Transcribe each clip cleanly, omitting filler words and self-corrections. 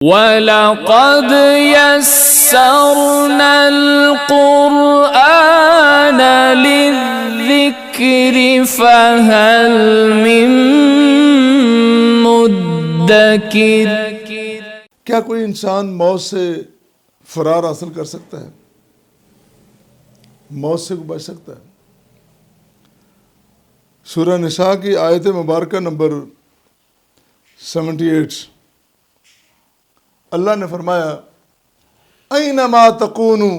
وَلَقَدْ يَسَّرْنَا الْقُرْآنَ لِلذِّكْرِ فَهَلْ مِن مُدَّكِرٍ۔ کیا کوئی انسان موت سے فرار حاصل کر سکتا ہے؟ موت سے بچ سکتا ہے؟ سورہ نساء کی آیت مبارکہ نمبر 78، اللہ نے فرمایا اینما تکونوا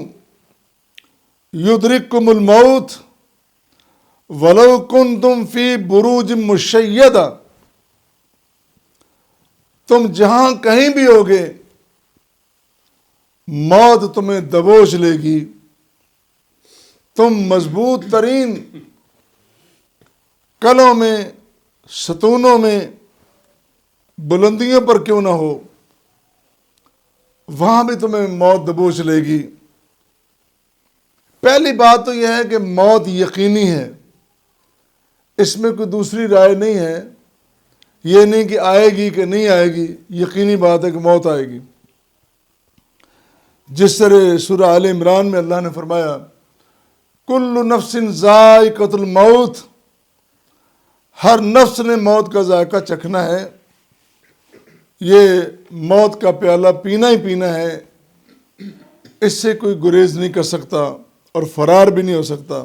یدرککم الموت ولو کنتم فی بروج مشیدہ، تم جہاں کہیں بھی ہوگے موت تمہیں دبوچ لے گی، تم مضبوط ترین کلوں میں، ستونوں میں، بلندیوں پر کیوں نہ ہو، وہاں بھی تمہیں موت دبوچ لے گی۔ پہلی بات تو یہ ہے کہ موت یقینی ہے، اس میں کوئی دوسری رائے نہیں ہے، یہ نہیں کہ آئے گی کہ نہیں آئے گی، یقینی بات ہے کہ موت آئے گی۔ جس طرح سورہ آل عمران میں اللہ نے فرمایا کل نفس ذائقۃ الموت، ہر نفس نے موت کا ذائقہ چکھنا ہے، یہ موت کا پیالہ پینا ہی پینا ہے، اس سے کوئی گریز نہیں کر سکتا اور فرار بھی نہیں ہو سکتا۔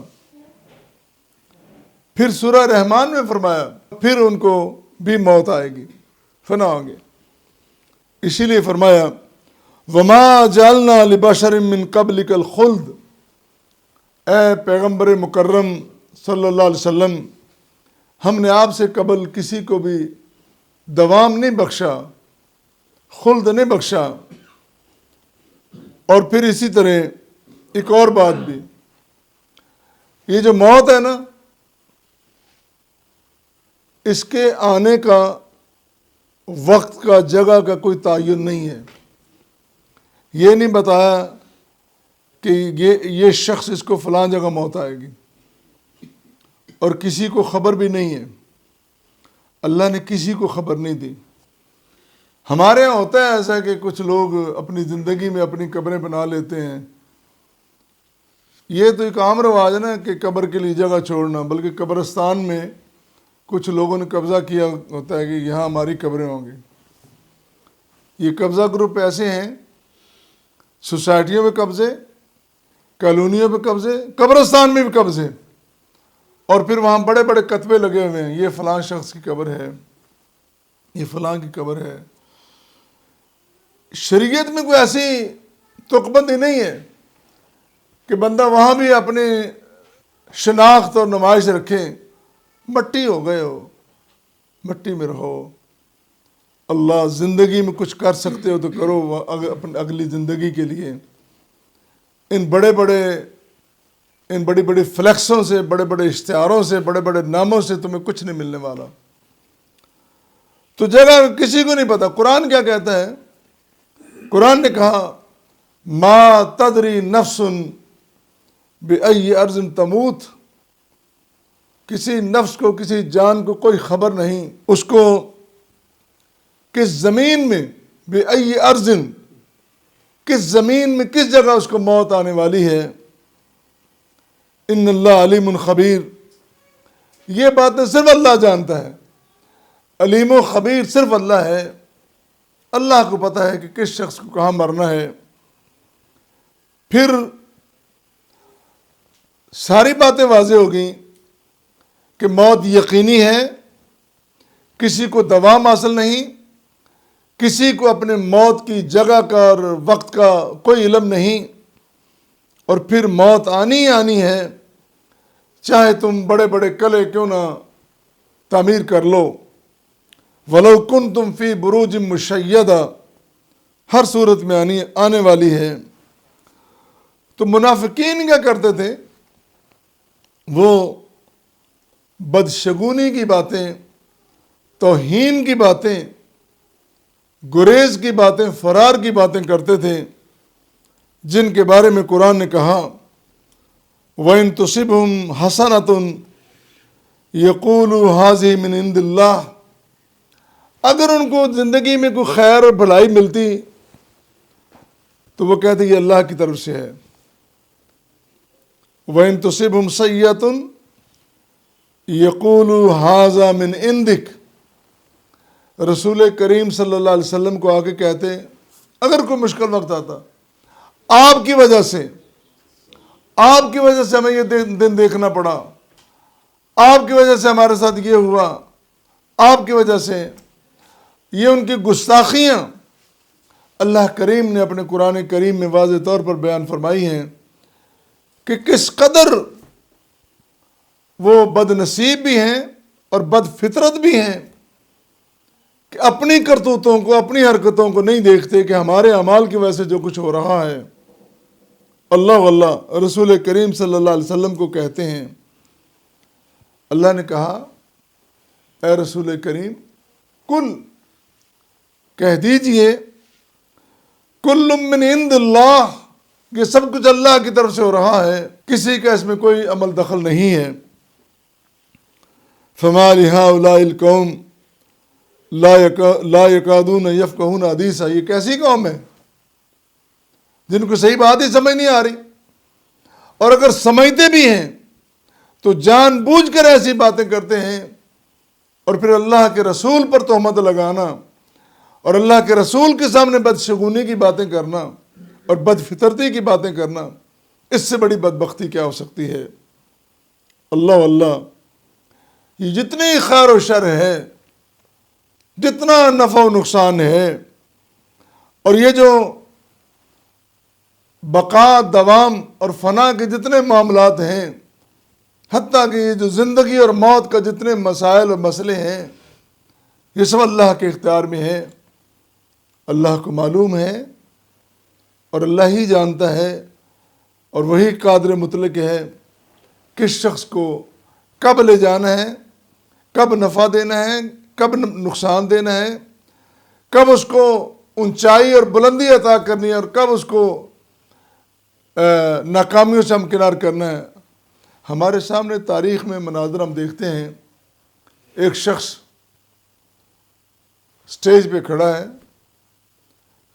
پھر سورہ رحمان میں فرمایا پھر ان کو بھی موت آئے گی، فنا ہوں گے، اسی لیے فرمایا وما جعلنا لبشر من قبلک الخلد، اے پیغمبر مکرم صلی اللہ علیہ وسلم، ہم نے آپ سے قبل کسی کو بھی دوام نہیں بخشا، خلد نہیں بخشا۔ اور پھر اسی طرح ایک اور بات بھی، یہ جو موت ہے نا، اس کے آنے کا وقت کا، جگہ کا کوئی تعین نہیں ہے۔ یہ نہیں بتایا کہ یہ شخص، اس کو فلاں جگہ موت آئے گی، اور کسی کو خبر بھی نہیں ہے، اللہ نے کسی کو خبر نہیں دی۔ ہمارے یہاں ہوتا ہے ایسا کہ کچھ لوگ اپنی زندگی میں اپنی قبریں بنا لیتے ہیں، یہ تو ایک عام رواج ہے نا کہ قبر کے لیے جگہ چھوڑنا، بلکہ قبرستان میں کچھ لوگوں نے قبضہ کیا ہوتا ہے کہ یہاں ہماری قبریں ہوں گی۔ یہ قبضہ گروپ ایسے ہیں، سوسائٹیوں میں قبضے، کالونیوں پہ قبضے، قبرستان میں بھی قبضے، اور پھر وہاں بڑے بڑے کتبے لگے ہوئے ہیں، یہ فلاں شخص کی قبر ہے، یہ فلاں کی قبر ہے۔ شریعت میں کوئی ایسی تقبندی نہیں ہے کہ بندہ وہاں بھی اپنی شناخت اور نمائش رکھے، مٹی ہو گئے ہو، مٹی میں رہو، اللہ زندگی میں کچھ کر سکتے ہو تو کرو اپنی اگلی زندگی کے لیے۔ ان بڑی بڑی فلیکسوں سے، بڑے بڑے اشتہاروں سے، بڑے بڑے ناموں سے تمہیں کچھ نہیں ملنے والا۔ تو جگہ کسی کو نہیں پتا۔ قرآن کیا کہتا ہے؟ قرآن نے کہا ما تدری نفس بأی ارض تموت، کسی نفس کو، کسی جان کو کوئی خبر نہیں اس کو کس زمین میں، بأی ارض، کس زمین میں، کس جگہ اس کو موت آنے والی ہے۔ ان اللہ علیم خبیر، یہ باتیں صرف اللہ جانتا ہے، علیم و خبیر صرف اللہ ہے۔ اللہ کو پتہ ہے کہ کس شخص کو کہاں مرنا ہے۔ پھر ساری باتیں واضح ہو گئیں کہ موت یقینی ہے، کسی کو دوام حاصل نہیں، کسی کو اپنے موت کی جگہ کا اور وقت کا کوئی علم نہیں، اور پھر موت آنی ہی آنی ہے، چاہے تم بڑے بڑے قلعے کیوں نہ تعمیر کر لو۔ وَلَوْ كُنْتُمْ فِي بُرُوجٍ مُشَيَّدَةٍ، ہر صورت میں آنے والی ہے۔ تو منافقین کیا کرتے تھے؟ وہ بدشگونی کی باتیں، توہین کی باتیں، گریز کی باتیں، فرار کی باتیں کرتے تھے، جن کے بارے میں قرآن نے کہا وَإِن تُصِبْهُمْ حَسَنَةٌ يَقُولُوا هَذِهِ مِنْ عِنْدِ اللَّهِ، اگر ان کو زندگی میں کوئی خیر اور بھلائی ملتی تو وہ کہتے یہ اللہ کی طرف سے ہے. وَإِن تُصِبْهُمْ سَيِّئَةٌ يَقُولُوا هَٰذَا مِنْ عِندِكَ. رسول کریم صلی اللہ علیہ وسلم کو آگے کہتے اگر کوئی مشکل وقت آتا آپ کی وجہ سے ہمیں یہ دن دیکھنا پڑا، آپ کی وجہ سے ہمارے ساتھ یہ ہوا، آپ کی وجہ سے، یہ ان کی گستاخیاں اللہ کریم نے اپنے قرآن کریم میں واضح طور پر بیان فرمائی ہیں کہ کس قدر وہ بد نصیب بھی ہیں اور بد فطرت بھی ہیں کہ اپنی کرتوتوں کو، اپنی حرکتوں کو نہیں دیکھتے کہ ہمارے اعمال کی وجہ سے جو کچھ ہو رہا ہے. اللہ واللہ رسول کریم صلی اللہ علیہ وسلم کو کہتے ہیں، اللہ نے کہا اے رسول کریم کل کہہ دیجئے کل من عند اللہ، یہ سب کچھ اللہ کی طرف سے ہو رہا ہے، کسی کا اس میں کوئی عمل دخل نہیں ہے. فما لہؤلاء القوم لا یکادون یفقہون حدیثا. یہ کیسی قوم ہے جن کو صحیح بات ہی سمجھ نہیں آ رہی، اور اگر سمجھتے بھی ہیں تو جان بوجھ کر ایسی باتیں کرتے ہیں، اور پھر اللہ کے رسول پر تہمت لگانا اور اللہ کے رسول کے سامنے بدشگونی کی باتیں کرنا اور بد فطرتی کی باتیں کرنا، اس سے بڑی بدبختی کیا ہو سکتی ہے. اللہ واللہ یہ جتنی خیر و شر ہے، جتنا نفع و نقصان ہے، اور یہ جو بقا، دوام اور فنا کے جتنے معاملات ہیں، حتیٰ کہ یہ جو زندگی اور موت کا جتنے مسائل اور مسئلے ہیں، یہ سب اللہ کے اختیار میں ہے، اللہ کو معلوم ہے، اور اللہ ہی جانتا ہے، اور وہی قادر مطلق ہے کس شخص کو کب لے جانا ہے، کب نفع دینا ہے، کب نقصان دینا ہے، کب اس کو اونچائی اور بلندی عطا کرنی ہے، اور کب اس کو ناکامیوں سے ہمکنار کرنا ہے. ہمارے سامنے تاریخ میں مناظر ہم دیکھتے ہیں، ایک شخص سٹیج پہ کھڑا ہے،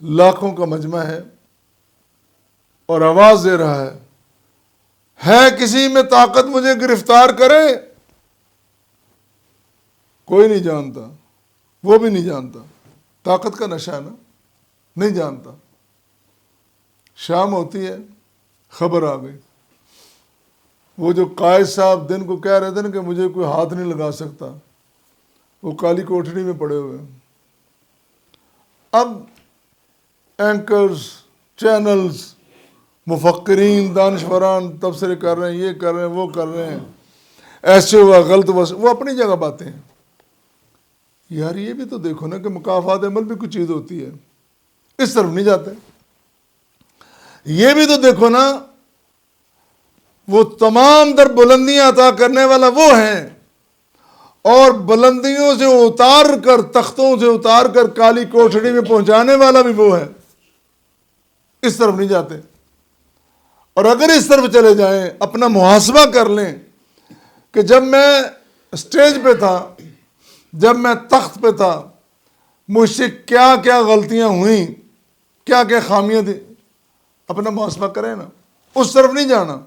لاکھوں کا مجمع ہے، اور آواز دے رہا ہے کسی میں طاقت مجھے گرفتار کرے. کوئی نہیں جانتا، وہ بھی نہیں جانتا، طاقت کا نشہ نا، نہیں جانتا. شام ہوتی ہے، خبر آ گئی. وہ جو قائد صاحب دن کو کہہ رہے تھے نا کہ مجھے کوئی ہاتھ نہیں لگا سکتا، وہ کالی کوٹھڑی میں پڑے ہوئے. اب اینکرز، چینلز، مفکرین، دانشوران تبصرے کر رہے ہیں، یہ کر رہے ہیں، وہ کر رہے ہیں، ایسے ہوا، غلط ہوا، وہ اپنی جگہ باتیں ہیں. یار یہ بھی تو دیکھو نا کہ مکافات عمل بھی کچھ چیز ہوتی ہے، اس طرف نہیں جاتے. یہ بھی تو دیکھو نا، وہ تمام در بلندیاں عطا کرنے والا وہ ہیں، اور بلندیوں سے اتار کر، تختوں سے اتار کر کالی کوٹھڑی میں پہنچانے والا بھی وہ ہے. اس طرف نہیں جاتے. اور اگر اس طرف چلے جائیں، اپنا محاسبہ کر لیں کہ جب میں اسٹیج پہ تھا، جب میں تخت پہ تھا، مجھ سے کیا کیا غلطیاں ہوئیں، کیا کیا خامیاں تھیں، اپنا محاسبہ کریں نا. اس طرف نہیں جانا.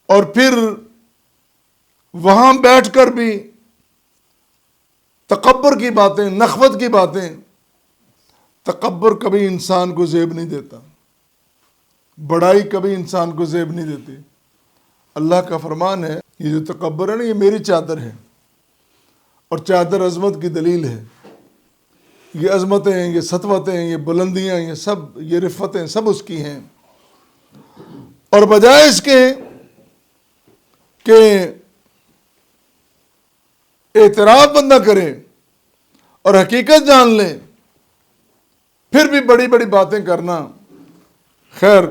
اور پھر وہاں بیٹھ کر بھی تکبر کی باتیں، نخوت کی باتیں. تکبر کبھی انسان کو زیب نہیں دیتا، بڑائی کبھی انسان کو زیب نہیں دیتی. اللہ کا فرمان ہے، یہ جو تکبر ہے نا، یہ میری چادر ہے، اور چادر عظمت کی دلیل ہے. یہ عظمتیں ہیں، یہ سطوتیں ہیں، یہ بلندیاں، یہ سب، یہ رفتیں سب اس کی ہیں. اور بجائے اس کے کہ اعتراف بندہ کرے اور حقیقت جان لے، پھر بھی بڑی بڑی باتیں کرنا. خیر،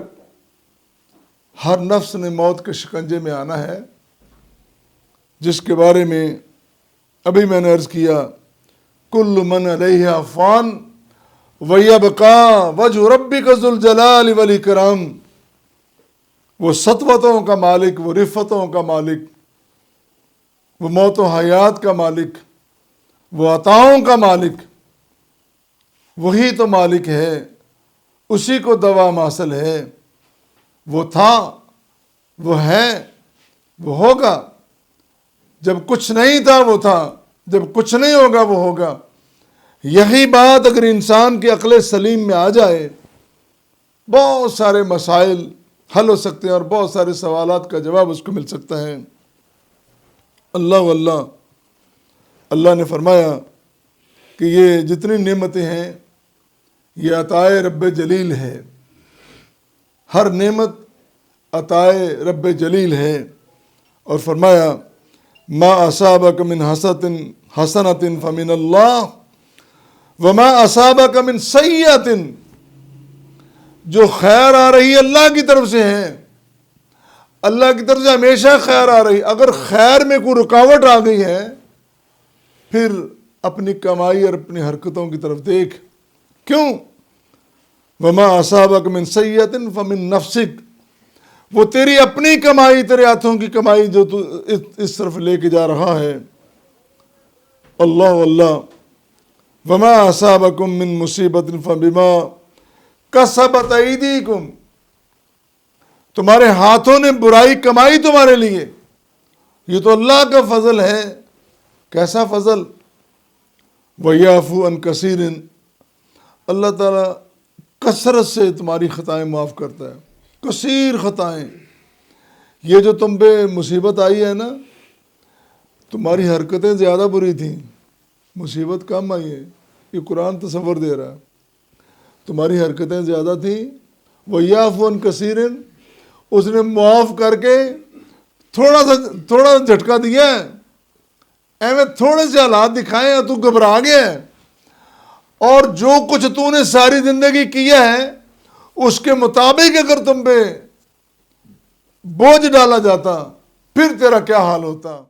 ہر نفس نے موت کے شکنجے میں آنا ہے، جس کے بارے میں ابھی میں نے عرض کیا، کل من علیہ فان ویبقا وجہ ربک ذو الجلال والاکرام. وہ سطوتوں کا مالک، وہ رفتوں کا مالک، وہ موت و حیات کا مالک، وہ عطاؤں کا مالک، وہی تو مالک ہے، اسی کو دوام حاصل ہے۔ وہ تھا، وہ ہے، وہ ہوگا۔ جب کچھ نہیں تھا وہ تھا، جب کچھ نہیں ہوگا وہ ہوگا۔ یہی بات اگر انسان کی عقل سلیم میں آ جائے، بہت سارے مسائل حل ہو سکتے ہیں اور بہت سارے سوالات کا جواب اس کو مل سکتا ہے۔ اللہ نے فرمایا کہ یہ جتنی نعمتیں ہیں یہ عطائے رب جلیل ہے، ہر نعمت عطائے رب جلیل ہے۔ اور فرمایا ما اصابک من حسنۃ فمن اللہ وما اصابک من سیئۃ، جو خیر آ رہی ہے اللہ کی طرف سے ہے، اللہ کی طرف سے ہمیشہ خیر آ رہی۔ اگر خیر میں کوئی رکاوٹ آ گئی ہے، پھر اپنی کمائی اور اپنی حرکتوں کی طرف دیکھ۔ کیوں؟ وما اصابک من سیئۃ فمن نفسک، وہ تیری اپنی کمائی، تیرے ہاتھوں کی کمائی جو تو اس طرف لے کے جا رہا ہے۔ اللہ وما اصابکم من مصیبت فبما کسبت ایدیکم، تمہارے ہاتھوں نے برائی کمائی تمہارے لیے، یہ تو اللہ کا فضل ہے۔ کیسا فضل؟ وَيَعْفُو عَنْ كَثِيرٍ، اللہ تعالیٰ کثرت سے تمہاری خطائیں معاف کرتا ہے، کثیر خطائیں۔ یہ جو تم پہ مصیبت آئی ہے نا، تمہاری حرکتیں زیادہ بری تھیں، مصیبت کم آئی ہے، یہ قرآن تصور دے رہا ہے۔ تمہاری حرکتیں زیادہ تھیں، وَيَعْفُو عَنْ كَثِيرٍ، اس نے معاف کر کے تھوڑا سا جھٹکا دیا ہے، ایویں تھوڑے سے حالات دکھائے ہیں، تو گھبرا گیا ہے، اور جو کچھ تو نے ساری زندگی کیا ہے اس کے مطابق اگر تم پہ بوجھ ڈالا جاتا، پھر تیرا کیا حال ہوتا۔